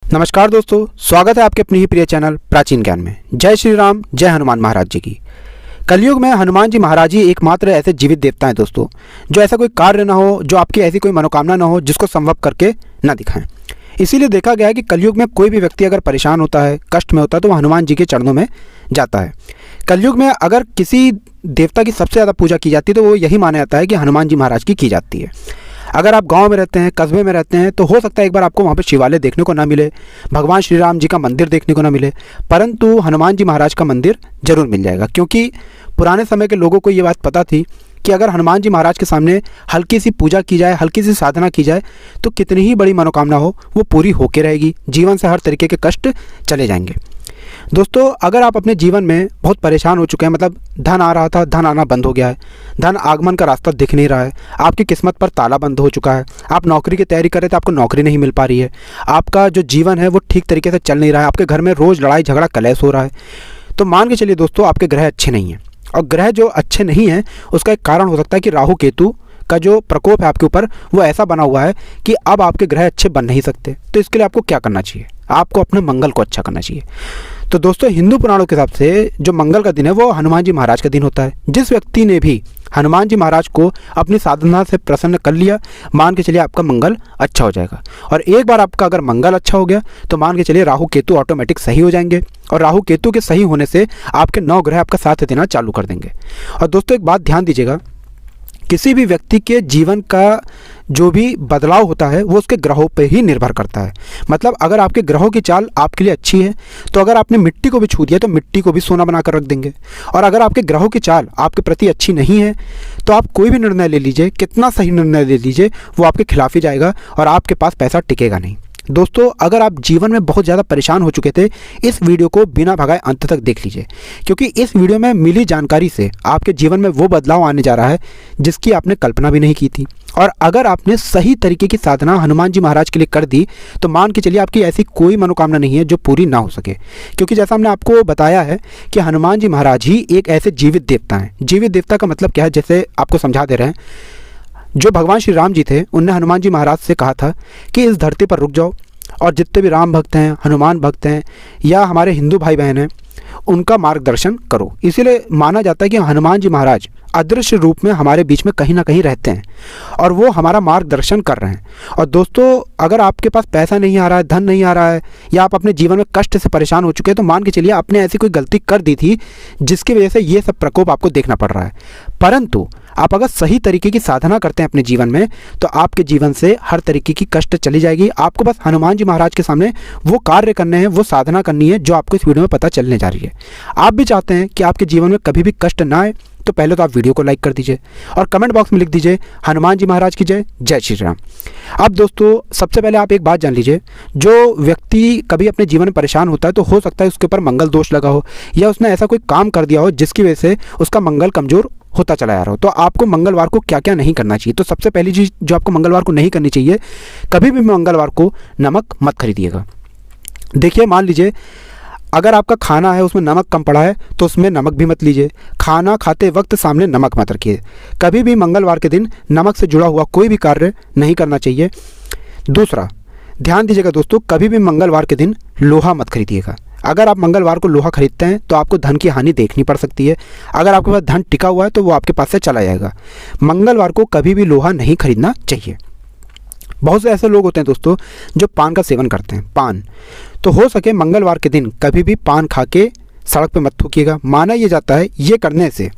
नमस्कार दोस्तों, स्वागत है आपके अपने ही प्रिय चैनल प्राचीन ज्ञान में। जय श्री राम, जय हनुमान महाराज जी की। कलयुग में हनुमान जी महाराज ही एकमात्र ऐसे जीवित देवता हैं दोस्तों, जो ऐसा कोई कार्य ना हो, जो आपकी ऐसी कोई मनोकामना ना हो जिसको संभव करके ना दिखाएं। इसीलिए देखा गया है कि कलयुग में कोई भी व्यक्ति अगर परेशान होता है, कष्ट में होता है, तो वह हनुमान जी के चरणों में जाता है। कलयुग में अगर किसी देवता की सबसे ज़्यादा पूजा की जाती है तो वो यही माना जाता है कि हनुमान जी महाराज की जाती है। अगर आप गांव में रहते हैं, कस्बे में रहते हैं, तो हो सकता है एक बार आपको वहाँ पर शिवालय देखने को ना मिले, भगवान श्री राम जी का मंदिर देखने को ना मिले, परंतु हनुमान जी महाराज का मंदिर जरूर मिल जाएगा। क्योंकि पुराने समय के लोगों को ये बात पता थी कि अगर हनुमान जी महाराज के सामने हल्की सी पूजा की जाए, हल्की सी साधना की जाए, तो कितनी ही बड़ी मनोकामना हो वो पूरी होके रहेगी, जीवन से हर तरीके के कष्ट चले जाएंगे। दोस्तों, अगर आप अपने जीवन में बहुत परेशान हो चुके हैं, मतलब धन आ रहा था, धन आना बंद हो गया है, धन आगमन का रास्ता दिख नहीं रहा है, आपकी किस्मत पर ताला बंद हो चुका है, आप नौकरी की तैयारी कर रहे थे, आपको नौकरी नहीं मिल पा रही है, आपका जो जीवन है वो ठीक तरीके से चल नहीं रहा है, आपके घर में रोज़ लड़ाई झगड़ा कलेश हो रहा है, तो मान के चलिए दोस्तों, आपके ग्रह अच्छे नहीं हैं। और ग्रह जो अच्छे नहीं हैं उसका एक कारण हो सकता है कि राहु केतु का जो प्रकोप है आपके ऊपर वो ऐसा बना हुआ है कि अब आपके ग्रह अच्छे बन नहीं सकते। तो इसके लिए आपको क्या करना चाहिए? आपको अपने मंगल को अच्छा करना चाहिए। तो दोस्तों, हिंदू पुराणों के हिसाब से जो मंगल का दिन है वो हनुमान जी महाराज का दिन होता है। जिस व्यक्ति ने भी हनुमान जी महाराज को अपनी साधना से प्रसन्न कर लिया, मान के चलिए आपका मंगल अच्छा हो जाएगा। और एक बार आपका अगर मंगल अच्छा हो गया तो मान के चलिए राहु केतु ऑटोमेटिक सही हो जाएंगे, और राहु केतु के सही होने से आपके 9 ग्रह आपका साथ देना चालू कर देंगे। और दोस्तों, एक बात ध्यान दीजिएगा, किसी भी व्यक्ति के जीवन का जो भी बदलाव होता है वो उसके ग्रहों पे ही निर्भर करता है। मतलब अगर आपके ग्रहों की चाल आपके लिए अच्छी है तो अगर आपने मिट्टी को भी छू दिया तो मिट्टी को भी सोना बनाकर रख देंगे। और अगर आपके ग्रहों की चाल आपके प्रति अच्छी नहीं है तो आप कोई भी निर्णय ले लीजिए, कितना सही निर्णय ले लीजिए, वो आपके खिलाफ ही जाएगा और आपके पास पैसा टिकेगा नहीं। दोस्तों, अगर आप जीवन में बहुत ज़्यादा परेशान हो चुके थे, इस वीडियो को बिना भगाए अंत तक देख लीजिए, क्योंकि इस वीडियो में मिली जानकारी से आपके जीवन में वो बदलाव आने जा रहा है जिसकी आपने कल्पना भी नहीं की थी। और अगर आपने सही तरीके की साधना हनुमान जी महाराज के लिए कर दी तो मान के चलिए आपकी ऐसी कोई मनोकामना नहीं है जो पूरी ना हो सके। क्योंकि जैसा हमने आपको बताया है कि हनुमान जी महाराज ही एक ऐसे जीवित देवता हैं। जीवित देवता का मतलब क्या है, जैसे आपको समझा दे रहे हैं। जो भगवान श्री राम जी थे उनने हनुमान जी महाराज से कहा था कि इस धरती पर रुक जाओ और जितने भी राम भक्त हैं, हनुमान भक्त हैं या हमारे हिंदू भाई बहन हैं, उनका मार्गदर्शन करो। इसीलिए माना जाता है कि हनुमान जी महाराज अदृश्य रूप में हमारे बीच में कहीं ना कहीं रहते हैं और वो हमारा मार्गदर्शन कर रहे हैं। और दोस्तों, अगर आपके पास पैसा नहीं आ रहा है, धन नहीं आ रहा है, या आप अपने जीवन में कष्ट से परेशान हो चुके हैं, तो मान के चलिए आपने ऐसी कोई गलती कर दी थी जिसकी वजह से ये सब प्रकोप आपको देखना पड़ रहा है। परंतु आप अगर सही तरीके की साधना करते हैं अपने जीवन में तो आपके जीवन से हर तरीके की कष्ट चली जाएगी। आपको बस हनुमान जी महाराज के सामने वो कार्य करने हैं, वो साधना करनी है जो आपको इस वीडियो में पता चलने जा रही है। आप भी चाहते हैं कि आपके जीवन में कभी भी कष्ट ना आए, तो पहले तो आप वीडियो को लाइक कर दीजिए और कमेंट बॉक्स में लिख दीजिए हनुमान जी महाराज की जय, जय श्री राम। अब दोस्तों, सबसे पहले आप एक बात जान लीजिए, जो व्यक्ति कभी अपने जीवन में परेशान होता है तो हो सकता है उसके ऊपर मंगल दोष लगा हो या उसने ऐसा कोई काम कर दिया हो जिसकी वजह से उसका मंगल कमजोर होता चला जा रहा हो। तो आपको मंगलवार को क्या क्या नहीं करना चाहिए? तो सबसे पहली चीज़ जो आपको मंगलवार को नहीं करनी चाहिए, कभी भी मंगलवार को नमक मत खरीदिएगा। देखिए, मान लीजिए अगर आपका खाना है उसमें नमक कम पड़ा है तो उसमें नमक भी मत लीजिए। खाना खाते वक्त सामने नमक मत रखिए। कभी भी मंगलवार के दिन नमक से जुड़ा हुआ कोई भी कार्य नहीं करना चाहिए। दूसरा, ध्यान दीजिएगा दोस्तों, कभी भी मंगलवार के दिन लोहा मत खरीदिएगा। अगर आप मंगलवार को लोहा खरीदते हैं तो आपको धन की हानि देखनी पड़ सकती है। अगर आपके पास धन टिका हुआ है तो वो आपके पास से चला जाएगा। मंगलवार को कभी भी लोहा नहीं खरीदना चाहिए। बहुत से ऐसे लोग होते हैं दोस्तों जो पान का सेवन करते हैं, पान, तो हो सके मंगलवार के दिन कभी भी पान खा के सड़क पे मत थूकिएगा। माना ये जाता है ये करने से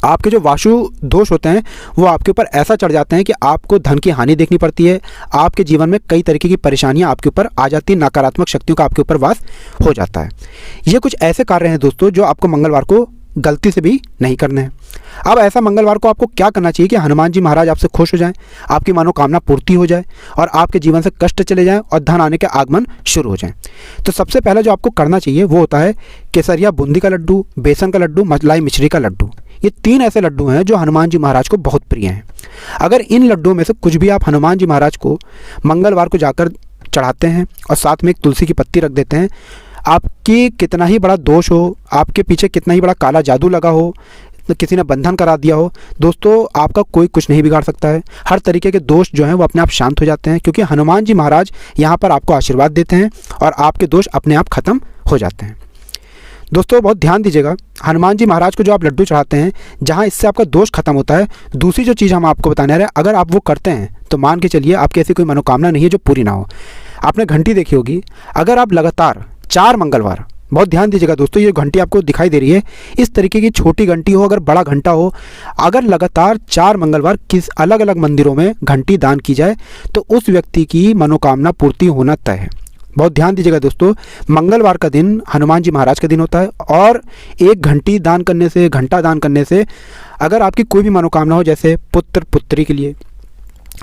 आपके जो वाशु दोष होते हैं वो आपके ऊपर ऐसा चढ़ जाते हैं कि आपको धन की हानि देखनी पड़ती है। आपके जीवन में कई तरीके की परेशानियां आपके ऊपर आ जाती हैं, नकारात्मक शक्तियों का आपके ऊपर वास हो जाता है। ये कुछ ऐसे कार्य हैं दोस्तों जो आपको मंगलवार को गलती से भी नहीं करने हैं। अब ऐसा मंगलवार को आपको क्या करना चाहिए कि हनुमान जी महाराज आपसे खुश हो जाएं, आपकी मनोकामना पूर्ति हो जाए और आपके जीवन से कष्ट चले जाएं और धन आने के आगमन शुरू हो जाएं। तो सबसे पहला जो आपको करना चाहिए वो होता है केसरिया बूंदी का लड्डू, बेसन का लड्डू, मलाई मिश्री का लड्डू। ये 3 ऐसे लड्डू हैं जो हनुमान जी महाराज को बहुत प्रिय हैं। अगर इन लड्डुओं में से कुछ भी आप हनुमान जी महाराज को मंगलवार को जाकर चढ़ाते हैं और साथ में एक तुलसी की पत्ती रख देते हैं, आपकी कितना ही बड़ा दोष हो, आपके पीछे कितना ही बड़ा काला जादू लगा हो, किसी ने बंधन करा दिया हो, दोस्तों आपका कोई कुछ नहीं बिगाड़ सकता है। हर तरीके के दोष जो हैं वो अपने आप शांत हो जाते हैं, क्योंकि हनुमान जी महाराज यहाँ पर आपको आशीर्वाद देते हैं और आपके दोष अपने आप खत्म हो जाते हैं। दोस्तों बहुत ध्यान दीजिएगा, हनुमान जी महाराज को जो आप लड्डू चढ़ाते हैं, जहाँ इससे आपका दोष खत्म होता है, दूसरी जो चीज़ हम आपको बताने आ रहे हैं, अगर आप वो करते हैं तो मान के चलिए आपकी ऐसी कोई मनोकामना नहीं है जो पूरी ना हो। आपने घंटी देखी होगी, अगर आप लगातार 4 मंगलवार, बहुत ध्यान दीजिएगा दोस्तों, ये घंटी आपको दिखाई दे रही है, इस तरीके की छोटी घंटी हो, अगर बड़ा घंटा हो, अगर लगातार 4 मंगलवार किस अलग अलग मंदिरों में घंटी दान की जाए तो उस व्यक्ति की मनोकामना पूर्ति होना तय है। बहुत ध्यान दीजिएगा दोस्तों, मंगलवार का दिन हनुमान जी महाराज का दिन होता है और एक घंटी दान करने से, घंटा दान करने से, अगर आपकी कोई भी मनोकामना हो, जैसे पुत्र पुत्री के लिए,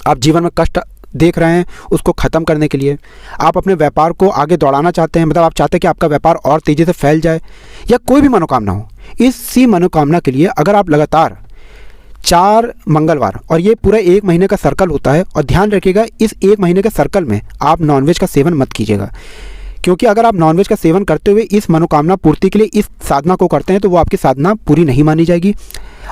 आप जीवन में कष्ट देख रहे हैं उसको ख़त्म करने के लिए, आप अपने व्यापार को आगे दौड़ाना चाहते हैं, मतलब आप चाहते हैं कि आपका व्यापार और तेज़ी से फैल जाए, या कोई भी मनोकामना हो, इसी मनोकामना के लिए अगर आप लगातार 4 मंगलवार, और ये पूरा 1 महीने का सर्कल होता है, और ध्यान रखिएगा इस 1 महीने के सर्कल में आप नॉनवेज का सेवन मत कीजिएगा, क्योंकि अगर आप नॉनवेज का सेवन करते हुए इस मनोकामना पूर्ति के लिए इस साधना को करते हैं तो वो आपकी साधना पूरी नहीं मानी जाएगी।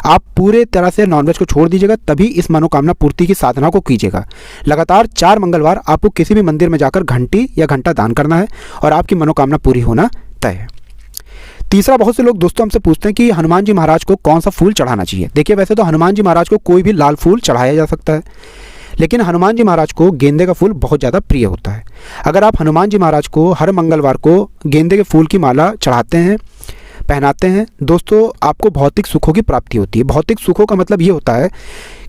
आप पूरे तरह से नॉनवेज को छोड़ दीजिएगा, तभी इस मनोकामना पूर्ति की साधना को कीजिएगा। लगातार 4 मंगलवार आपको किसी भी मंदिर में जाकर घंटी या घंटा दान करना है और आपकी मनोकामना पूरी होना तय है। तीसरा, बहुत से लोग दोस्तों हमसे पूछते हैं कि हनुमान जी महाराज को कौन सा फूल चढ़ाना चाहिए। देखिए, वैसे तो हनुमान जी महाराज को कोई भी लाल फूल चढ़ाया जा सकता है, लेकिन हनुमान जी महाराज को गेंदे का फूल बहुत ज़्यादा प्रिय होता है। अगर आप हनुमान जी महाराज को हर मंगलवार को गेंदे के फूल की माला चढ़ाते हैं, पहनाते हैं, दोस्तों आपको भौतिक सुखों की प्राप्ति होती है। भौतिक सुखों का मतलब ये होता है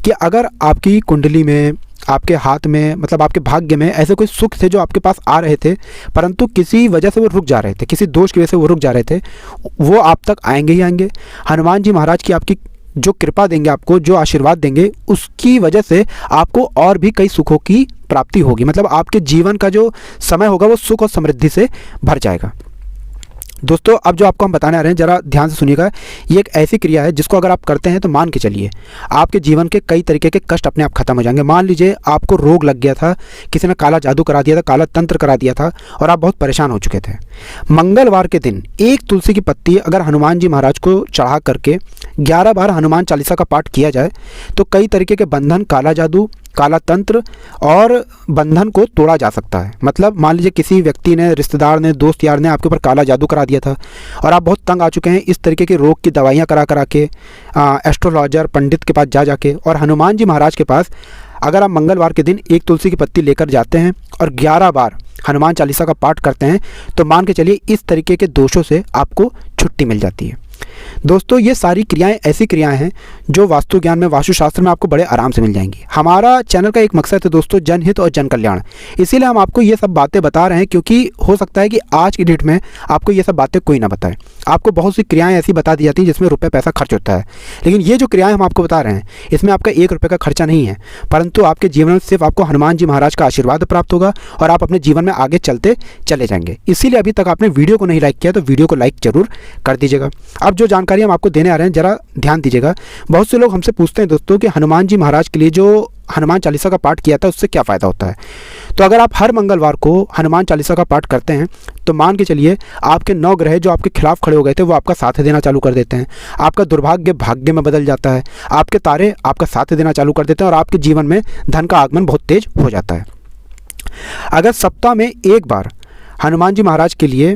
कि अगर आपकी कुंडली में, आपके हाथ में, मतलब आपके भाग्य में ऐसे कोई सुख थे जो आपके पास आ रहे थे, परंतु किसी वजह से वो रुक जा रहे थे, किसी दोष की वजह से वो रुक जा रहे थे, वो आप तक आएंगे ही आएंगे। हनुमान जी महाराज की आपकी जो कृपा देंगे, आपको जो आशीर्वाद देंगे, उसकी वजह से आपको और भी कई सुखों की प्राप्ति होगी। मतलब आपके जीवन का जो समय होगा वो सुख और समृद्धि से भर जाएगा। दोस्तों अब जो आपको हम बताने आ रहे हैं, ज़रा ध्यान से सुनिएगा। ये एक ऐसी क्रिया है जिसको अगर आप करते हैं तो मान के चलिए आपके जीवन के कई तरीके के कष्ट अपने आप खत्म हो जाएंगे। मान लीजिए आपको रोग लग गया था, किसी ने काला जादू करा दिया था, काला तंत्र करा दिया था और आप बहुत परेशान हो चुके थे। मंगलवार के दिन एक तुलसी की पत्ती अगर हनुमान जी महाराज को चढ़ा करके 11 बार हनुमान चालीसा का पाठ किया जाए तो कई तरीके के बंधन, काला जादू, काला तंत्र और बंधन को तोड़ा जा सकता है। मतलब मान लीजिए किसी व्यक्ति ने, रिश्तेदार ने, दोस्त यार ने आपके ऊपर काला जादू करा दिया था और आप बहुत तंग आ चुके हैं, इस तरीके के रोग की दवाइयाँ करा के एस्ट्रोलॉजर, पंडित के पास जाके और हनुमान जी महाराज के पास अगर आप मंगलवार के दिन एक तुलसी की पत्ती लेकर जाते हैं और 11 बार हनुमान चालीसा का पाठ करते हैं तो मान के चलिए इस तरीके के दोषों से आपको छुट्टी मिल जाती है। दोस्तों ये सारी क्रियाएं ऐसी क्रियाएं हैं जो वास्तु ज्ञान में, वास्तुशास्त्र में आपको बड़े आराम से मिल जाएंगी। हमारा चैनल का एक मकसद है दोस्तों जनहित और जन कल्याण, इसीलिए हम आपको ये सब बातें बता रहे हैं, क्योंकि हो सकता है कि आज की डेट में आपको ये सब बातें कोई ना बताए। आपको बहुत सी क्रियाएं ऐसी बता दी जाती हैं जिसमें रुपये पैसा खर्च होता है, लेकिन ये जो क्रियाएं हम आपको बता रहे हैं इसमें आपका 1 रुपये का खर्चा नहीं है, परंतु आपके जीवन में सिर्फ आपको हनुमान जी महाराज का आशीर्वाद प्राप्त होगा और आप अपने जीवन में आगे चलते चले जाएंगे। इसीलिए अभी तक आपने वीडियो को नहीं लाइक किया तो वीडियो को लाइक जरूर कर दीजिएगा। अब जो जानकारी हम आपको देने आ रहे हैं जरा ध्यान दीजिएगा। बहुत से लोग हमसे पूछते हैं दोस्तों कि हनुमान जी महाराज के लिए जो हनुमान चालीसा का पाठ किया था उससे क्या फ़ायदा होता है। तो अगर आप हर मंगलवार को हनुमान चालीसा का पाठ करते हैं तो मान के चलिए आपके 9 ग्रह जो आपके खिलाफ खड़े हो गए थे वो आपका साथ देना चालू कर देते हैं, आपका दुर्भाग्य भाग्य में बदल जाता है, आपके तारे आपका साथ देना चालू कर देते हैं और आपके जीवन में धन का आगमन बहुत तेज हो जाता है। अगर सप्ताह में 1 बार हनुमान जी महाराज के लिए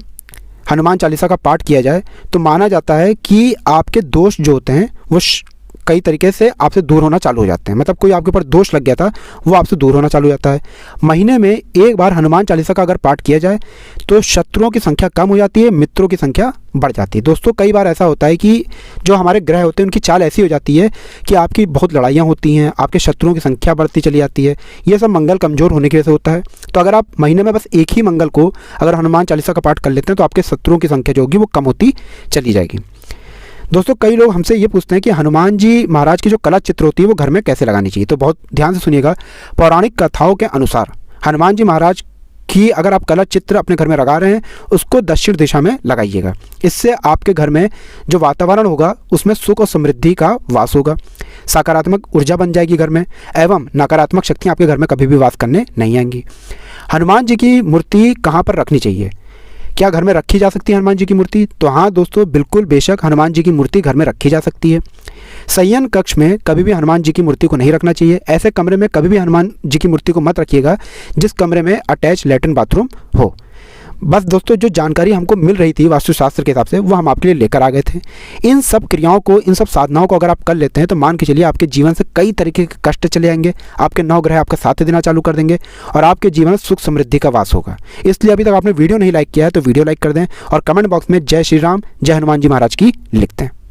हनुमान चालीसा का पाठ किया जाए तो माना जाता है कि आपके दोष जो होते हैं वो कई तरीके से आपसे दूर होना चालू हो जाते हैं। मतलब कोई आपके ऊपर दोष लग गया था वो आपसे दूर होना चालू हो जाता है। महीने में 1 बार हनुमान चालीसा का अगर पाठ किया जाए तो शत्रुओं की संख्या कम हो जाती है, मित्रों की संख्या बढ़ जाती है। दोस्तों कई बार ऐसा होता है कि जो हमारे ग्रह होते हैं उनकी चाल ऐसी हो जाती है कि आपकी बहुत लड़ाइयाँ होती हैं, आपके शत्रुओं की संख्या बढ़ती चली जाती है। ये सब मंगल कमज़ोर होने की वजह से होता है। तो अगर आप महीने में बस एक ही मंगल को अगर हनुमान चालीसा का पाठ कर लेते हैं तो आपके शत्रुओं की संख्या जो होगी वो कम होती चली जाएगी। दोस्तों कई लोग हमसे ये पूछते हैं कि हनुमान जी महाराज की जो कला चित्र होती है वो घर में कैसे लगानी चाहिए। तो बहुत ध्यान से सुनिएगा। पौराणिक कथाओं के अनुसार हनुमान जी महाराज की अगर आप कला चित्र अपने घर में लगा रहे हैं उसको दक्षिण दिशा में लगाइएगा। इससे आपके घर में जो वातावरण होगा उसमें सुख और समृद्धि का वास होगा, सकारात्मक ऊर्जा बन जाएगी घर में, एवं नकारात्मक शक्तियाँ आपके घर में कभी भी वास करने नहीं आएंगी। हनुमान जी की मूर्ति कहाँ पर रखनी चाहिए? क्या घर में रखी जा सकती है हनुमान जी की मूर्ति? तो हाँ दोस्तों, बिल्कुल बेशक हनुमान जी की मूर्ति घर में रखी जा सकती है। शयन कक्ष में कभी भी हनुमान जी की मूर्ति को नहीं रखना चाहिए। ऐसे कमरे में कभी भी हनुमान जी की मूर्ति को मत रखिएगा जिस कमरे में अटैच लैट्रिन बाथरूम हो। बस दोस्तों, जो जानकारी हमको मिल रही थी वास्तुशास्त्र के हिसाब से वो हम आपके लिए लेकर आ गए थे। इन सब क्रियाओं को, इन सब साधनाओं को अगर आप कर लेते हैं तो मान के चलिए आपके जीवन से कई तरीके के कष्ट चले जाएंगे, आपके 9 ग्रह आपका साथ देना चालू कर देंगे और आपके जीवन में सुख समृद्धि का वास होगा। इसलिए अभी तक आपने वीडियो नहीं लाइक किया है तो वीडियो लाइक कर दें और कमेंट बॉक्स में जय श्री राम, जय हनुमान जी महाराज की लिखते हैं।